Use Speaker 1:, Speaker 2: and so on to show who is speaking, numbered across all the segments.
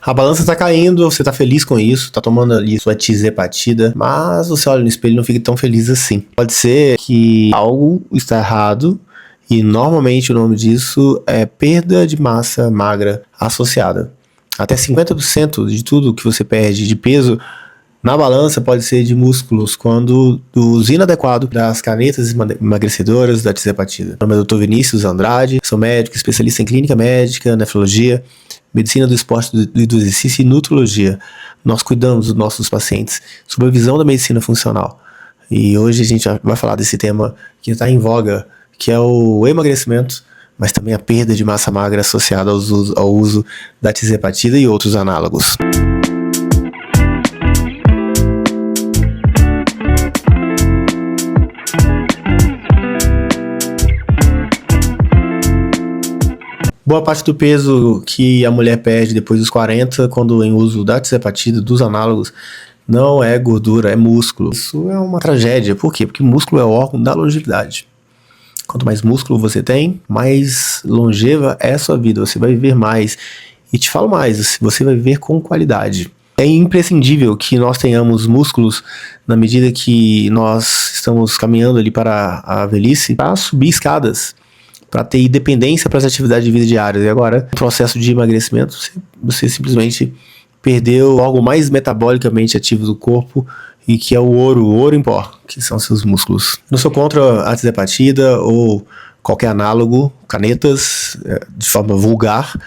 Speaker 1: A balança tá caindo, você tá feliz com isso, tá tomando ali sua tizepatida, mas você olha no espelho e não fica tão feliz assim. Pode ser que algo está errado e normalmente o nome disso é perda de massa magra associada. Até 50% de tudo que você perde de peso na balança pode ser de músculos, quando do uso inadequado das canetas emagrecedoras da tizepatida. Meu nome é Dr. Vinícius Andrade, sou médico, especialista em clínica médica, nefrologia, medicina do esporte e do exercício e nutrologia. Nós cuidamos dos nossos pacientes sob a visão da medicina funcional. E hoje a gente vai falar desse tema que está em voga, que é o emagrecimento, mas também a perda de massa magra associada ao uso da tizepatida e outros análogos. Boa parte do peso que a mulher perde depois dos 40, quando em uso da tizepatida, dos análogos, não é gordura, é músculo. Isso é uma tragédia. Por quê? Porque o músculo é o órgão da longevidade. Quanto mais músculo você tem, mais longeva é a sua vida. Você vai viver mais. E te falo mais, você vai viver com qualidade. É imprescindível que nós tenhamos músculos na medida que nós estamos caminhando ali para a velhice, para subir escadas, para ter independência para as atividades de vida diárias. E agora, no processo de emagrecimento, você simplesmente perdeu algo mais metabolicamente ativo do corpo, e que é o ouro em pó, que são seus músculos. Não sou contra a tizepatida ou qualquer análogo, canetas, de forma vulgar,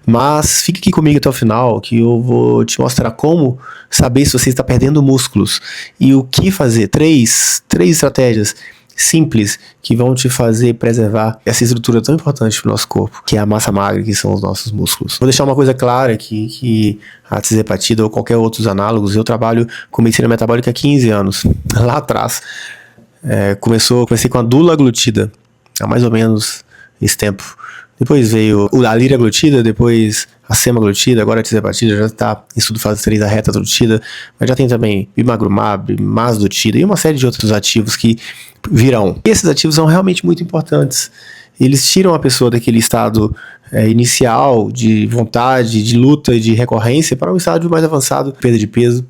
Speaker 1: mas fique aqui comigo até o final, que eu vou te mostrar como saber se você está perdendo músculos e o que fazer. Três estratégias simples que vão te fazer preservar essa estrutura tão importante para o nosso corpo, que é a massa magra, que são os nossos músculos. Vou deixar uma coisa clara aqui, que a tizepatida ou qualquer outros análogos, eu trabalho com medicina metabólica há 15 anos. Lá atrás, comecei com a dulaglutida, há mais ou menos esse tempo. Depois veio a liraglutida, depois a semaglutida, agora a tizepatida, já está em estudo fase 3 a retaglutida, mas já tem também bimagrumab, masdutida e uma série de outros ativos que virão. E esses ativos são realmente muito importantes. Eles tiram a pessoa daquele estado inicial de vontade, de luta e de recorrência para um estágio mais avançado, perda de peso.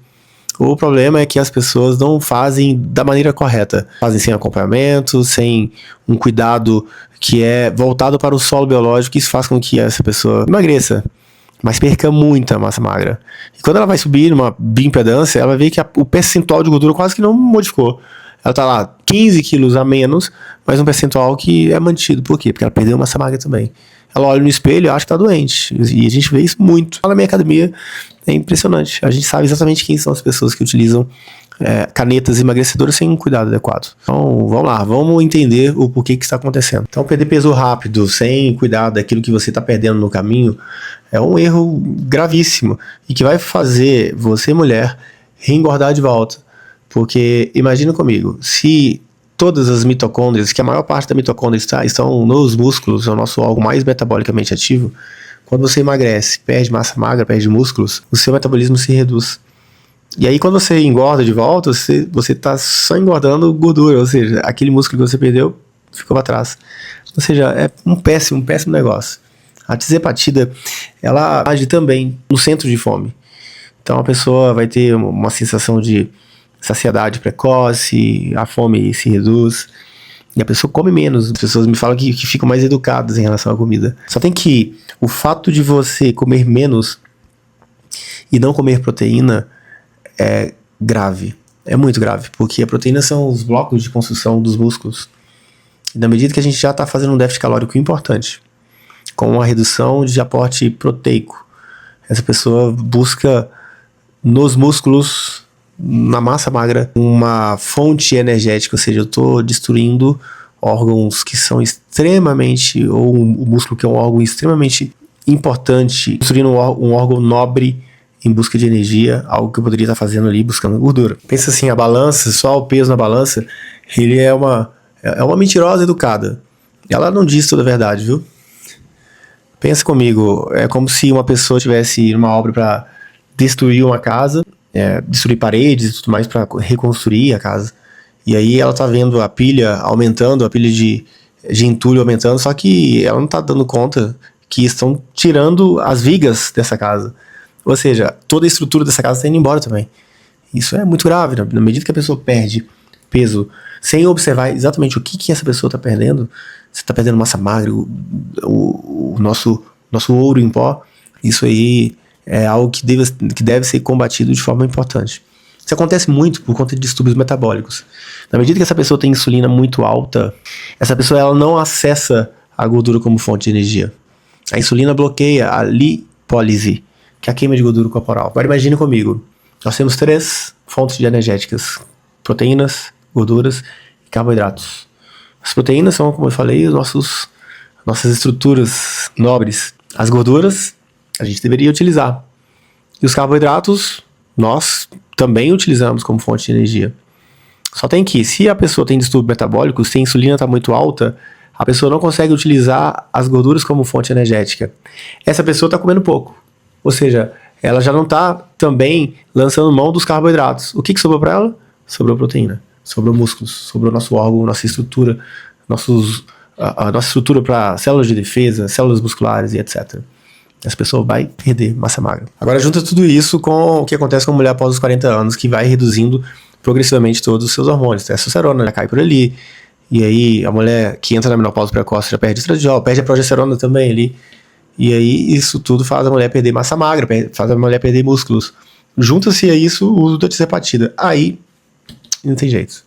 Speaker 1: O problema é que as pessoas não fazem da maneira correta. Fazem sem acompanhamento, sem um cuidado que é voltado para o solo biológico, e isso faz com que essa pessoa emagreça, mas perca muita massa magra. E quando ela vai subir numa bioimpedância, ela vai ver que o percentual de gordura quase que não modificou. Ela está lá 15 quilos a menos, mas um percentual que é mantido. Por quê? Porque ela perdeu massa magra também. Ela olha no espelho e acha que está doente. E a gente vê isso muito. Na minha academia é impressionante. A gente sabe exatamente quem são as pessoas que utilizam canetas emagrecedoras sem um cuidado adequado. Então, vamos lá. Vamos entender o porquê que está acontecendo. Então, perder peso rápido, sem cuidado daquilo que você está perdendo no caminho, é um erro gravíssimo. E que vai fazer você, mulher, reengordar de volta. Porque, imagina comigo, se todas as mitocôndrias, que a maior parte da mitocôndria estão nos músculos, é o nosso órgão mais metabolicamente ativo, quando você emagrece, perde massa magra, perde músculos, o seu metabolismo se reduz. E aí quando você engorda de volta, você está só engordando gordura, ou seja, aquele músculo que você perdeu ficou para trás. Ou seja, é um péssimo negócio. A tizepatida, ela age também no centro de fome. Então a pessoa vai ter uma sensação de saciedade precoce, a fome se reduz e a pessoa come menos. As pessoas me falam que ficam mais educadas em relação à comida. Só tem que o fato de você comer menos e não comer proteína é grave, é muito grave, porque a proteína são os blocos de construção dos músculos. E na medida que a gente já está fazendo um déficit calórico importante, com uma redução de aporte proteico, essa pessoa busca nos músculos, na massa magra, uma fonte energética, ou seja, eu estou destruindo órgãos que são extremamente, ou o músculo que é um órgão extremamente importante, destruindo um órgão nobre em busca de energia, algo que eu poderia estar fazendo ali buscando gordura. Pensa assim, a balança, só o peso na balança, ele é uma mentirosa educada. Ela não diz toda a verdade, viu? Pensa comigo, é como se uma pessoa tivesse numa obra para destruir uma casa, destruir paredes e tudo mais para reconstruir a casa. E aí ela tá vendo a pilha aumentando, a pilha de entulho aumentando, só que ela não tá dando conta que estão tirando as vigas dessa casa. Ou seja, toda a estrutura dessa casa está indo embora também. Isso é muito grave. Na medida que a pessoa perde peso sem observar exatamente o que essa pessoa está perdendo, você está perdendo massa magra, o nosso ouro em pó, isso aí é algo que deve ser combatido de forma importante. Isso acontece muito por conta de distúrbios metabólicos. Na medida que essa pessoa tem insulina muito alta, essa pessoa ela não acessa a gordura como fonte de energia. A insulina bloqueia a lipólise, que é a queima de gordura corporal. Agora imagine comigo, nós temos 3 fontes de energéticas: proteínas, gorduras e carboidratos. As proteínas são, como eu falei, nossas estruturas nobres. As gorduras a gente deveria utilizar. E os carboidratos nós também utilizamos como fonte de energia. Só tem que, se a pessoa tem distúrbio metabólico, se a insulina está muito alta, a pessoa não consegue utilizar as gorduras como fonte energética. Essa pessoa está comendo pouco. Ou seja, ela já não está também lançando mão dos carboidratos. O que sobrou para ela? Sobrou proteína, sobrou músculos, sobrou nosso órgão, nossa estrutura, a nossa estrutura para células de defesa, células musculares e etc. Essa pessoa vai perder massa magra. Agora junta tudo isso com o que acontece com a mulher após os 40 anos, que vai reduzindo progressivamente todos os seus hormônios. A testosterona já cai por ali, e aí a mulher que entra na menopausa precoce já perde estradiol, perde a progesterona também ali, e aí isso tudo faz a mulher perder massa magra, faz a mulher perder músculos. Junta-se a isso o uso da tirzepatida. Aí não tem jeito.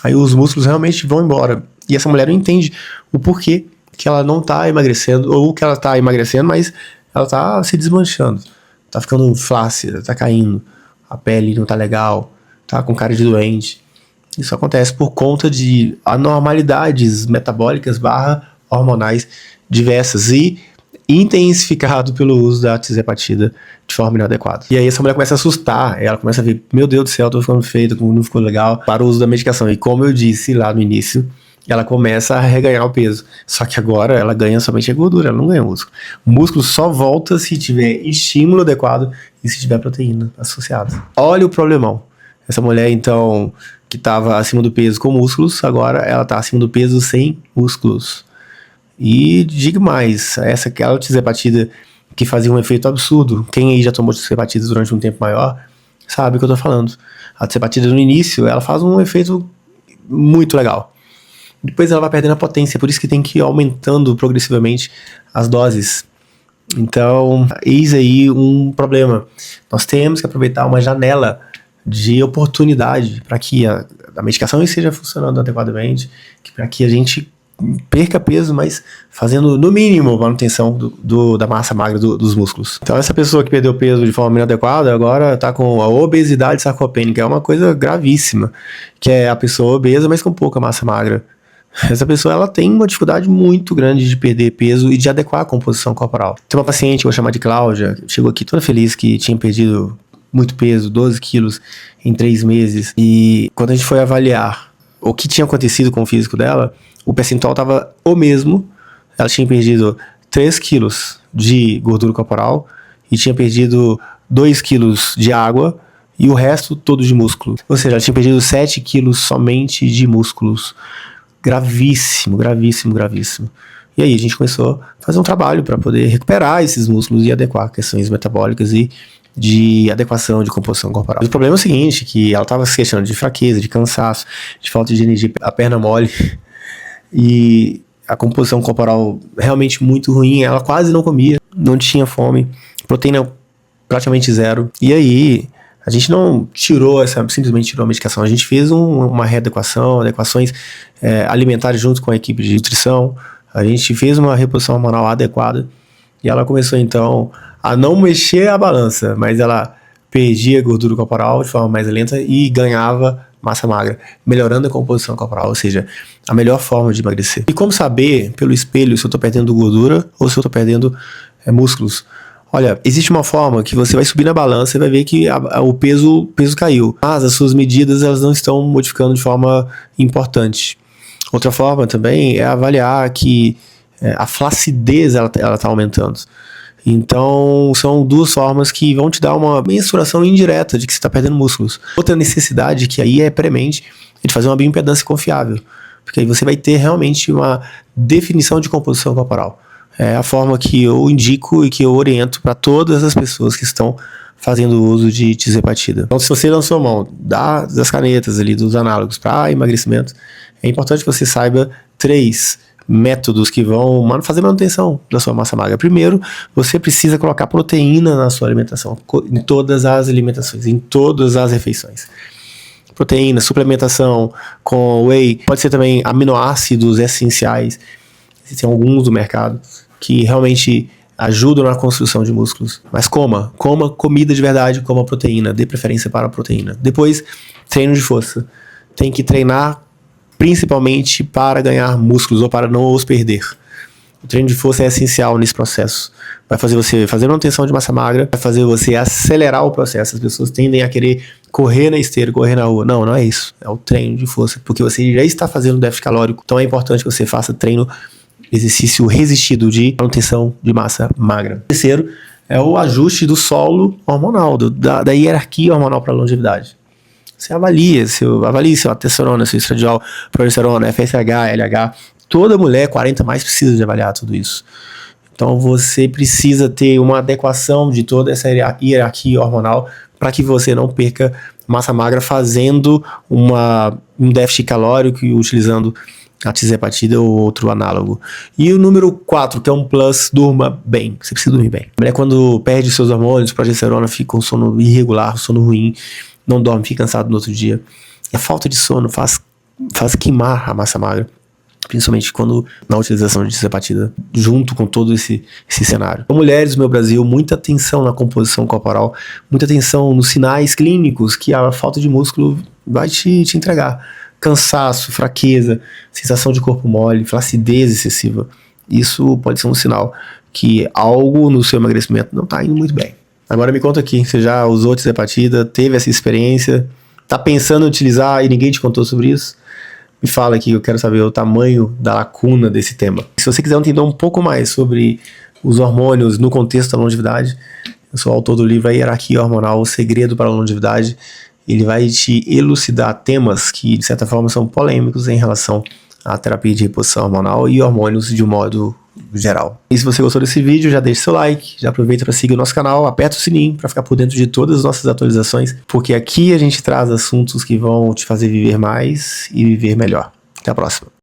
Speaker 1: Aí os músculos realmente vão embora. E essa mulher não entende o porquê que ela não tá emagrecendo, ou que ela tá emagrecendo, mas ela tá se desmanchando, tá ficando flácida, tá caindo, a pele não tá legal, tá com cara de doente. Isso acontece por conta de anormalidades metabólicas / hormonais diversas e intensificado pelo uso da tirzepatida de forma inadequada. E aí essa mulher começa a assustar, ela começa a ver, meu Deus do céu, tô ficando feio, não ficou legal, para o uso da medicação. E como eu disse lá no início, ela começa a reganhar o peso. Só que agora ela ganha somente a gordura, ela não ganha músculo. O músculo só volta se tiver estímulo adequado e se tiver proteína associada. Olha o problemão. Essa mulher, então, que estava acima do peso com músculos, agora ela está acima do peso sem músculos. E digo mais, aquela tirzepatida que fazia um efeito absurdo. Quem aí já tomou tirzepatida durante um tempo maior sabe o que eu tô falando. A tirzepatida no início, ela faz um efeito muito legal. Depois ela vai perdendo a potência, por isso que tem que ir aumentando progressivamente as doses. Então, eis aí um problema. Nós temos que aproveitar uma janela de oportunidade para que a medicação esteja funcionando adequadamente, para que a gente perca peso, mas fazendo no mínimo manutenção da massa magra dos músculos. Então essa pessoa que perdeu peso de forma inadequada agora está com a obesidade sarcopênica, é uma coisa gravíssima, que é a pessoa obesa, mas com pouca massa magra. Essa pessoa ela tem uma dificuldade muito grande de perder peso e de adequar a composição corporal. Tem uma paciente, vou chamar de Cláudia, chegou aqui toda feliz que tinha perdido muito peso, 12 quilos em 3 meses, e quando a gente foi avaliar o que tinha acontecido com o físico dela, o percentual estava o mesmo. Ela tinha perdido 3 quilos de gordura corporal e tinha perdido 2 quilos de água e o resto todo de músculo. Ou seja, ela tinha perdido 7 quilos somente de músculos. Gravíssimo, gravíssimo, gravíssimo. E aí a gente começou a fazer um trabalho para poder recuperar esses músculos e adequar questões metabólicas e de adequação de composição corporal. O problema é o seguinte, que ela estava se queixando de fraqueza, de cansaço, de falta de energia, a perna mole, e a composição corporal realmente muito ruim, ela quase não comia, não tinha fome, proteína praticamente zero. E aí a gente não simplesmente tirou a medicação, a gente fez uma readequação, adequações alimentares junto com a equipe de nutrição, a gente fez uma reposição hormonal adequada e ela começou então a não mexer a balança, mas ela perdia gordura corporal de forma mais lenta e ganhava massa magra, melhorando a composição corporal, ou seja, a melhor forma de emagrecer. E como saber pelo espelho se eu estou perdendo gordura ou se eu estou perdendo músculos? Olha, existe uma forma que você vai subir na balança e vai ver que o peso caiu, mas as suas medidas elas não estão modificando de forma importante. Outra forma também é avaliar que a flacidez ela está aumentando. Então, são 2 formas que vão te dar uma mensuração indireta de que você está perdendo músculos. Outra necessidade, que aí é premente, é de fazer uma bioimpedância confiável. Porque aí você vai ter realmente uma definição de composição corporal. É a forma que eu indico e que eu oriento para todas as pessoas que estão fazendo uso de tirzepatida. Então, se você lançou mão das canetas ali, dos análogos para emagrecimento, é importante que você saiba 3 métodos que vão fazer manutenção da sua massa magra. Primeiro, você precisa colocar proteína na sua alimentação, em todas as alimentações, em todas as refeições. Proteína, suplementação com whey, pode ser também aminoácidos essenciais, existem alguns do mercado que realmente ajudam na construção de músculos. Mas coma comida de verdade, coma proteína, dê preferência para a proteína. Depois, treino de força. Tem que treinar principalmente para ganhar músculos ou para não os perder. O treino de força é essencial nesse processo. Vai fazer você fazer manutenção de massa magra, vai fazer você acelerar o processo. As pessoas tendem a querer correr na esteira, correr na rua. Não, não é isso. É o treino de força, porque você já está fazendo déficit calórico. Então é importante que você faça treino, exercício resistido de manutenção de massa magra. O terceiro é o ajuste do solo hormonal, da hierarquia hormonal para a longevidade. Você avalie sua testosterona, seu estradiol, progesterona, FSH, LH. Toda mulher 40 mais precisa de avaliar tudo isso. Então você precisa ter uma adequação de toda essa hierarquia hormonal para que você não perca massa magra fazendo um déficit calórico e utilizando a tirzepatida ou outro análogo. E o número 4, que é um plus, durma bem. Você precisa dormir bem. A mulher, quando perde seus hormônios, progesterona, fica com sono irregular, sono ruim, não dorme, fica cansado no outro dia. E a falta de sono faz queimar a massa magra, principalmente quando na utilização de tirzepatida, junto com todo esse cenário. Então, mulheres no meu Brasil, muita atenção na composição corporal, muita atenção nos sinais clínicos que a falta de músculo vai te entregar. Cansaço, fraqueza, sensação de corpo mole, flacidez excessiva. Isso pode ser um sinal que algo no seu emagrecimento não está indo muito bem. Agora me conta aqui, você já usou tirzepatida, teve essa experiência, tá pensando em utilizar e ninguém te contou sobre isso? Me fala aqui, eu quero saber o tamanho da lacuna desse tema. Se você quiser entender um pouco mais sobre os hormônios no contexto da longevidade, eu sou autor do livro A Hierarquia Hormonal, o Segredo para a Longevidade. Ele vai te elucidar temas que, de certa forma, são polêmicos em relação à terapia de reposição hormonal e hormônios de um modo geral. E se você gostou desse vídeo, já deixa seu like, já aproveita para seguir o nosso canal, aperta o sininho para ficar por dentro de todas as nossas atualizações, porque aqui a gente traz assuntos que vão te fazer viver mais e viver melhor. Até a próxima.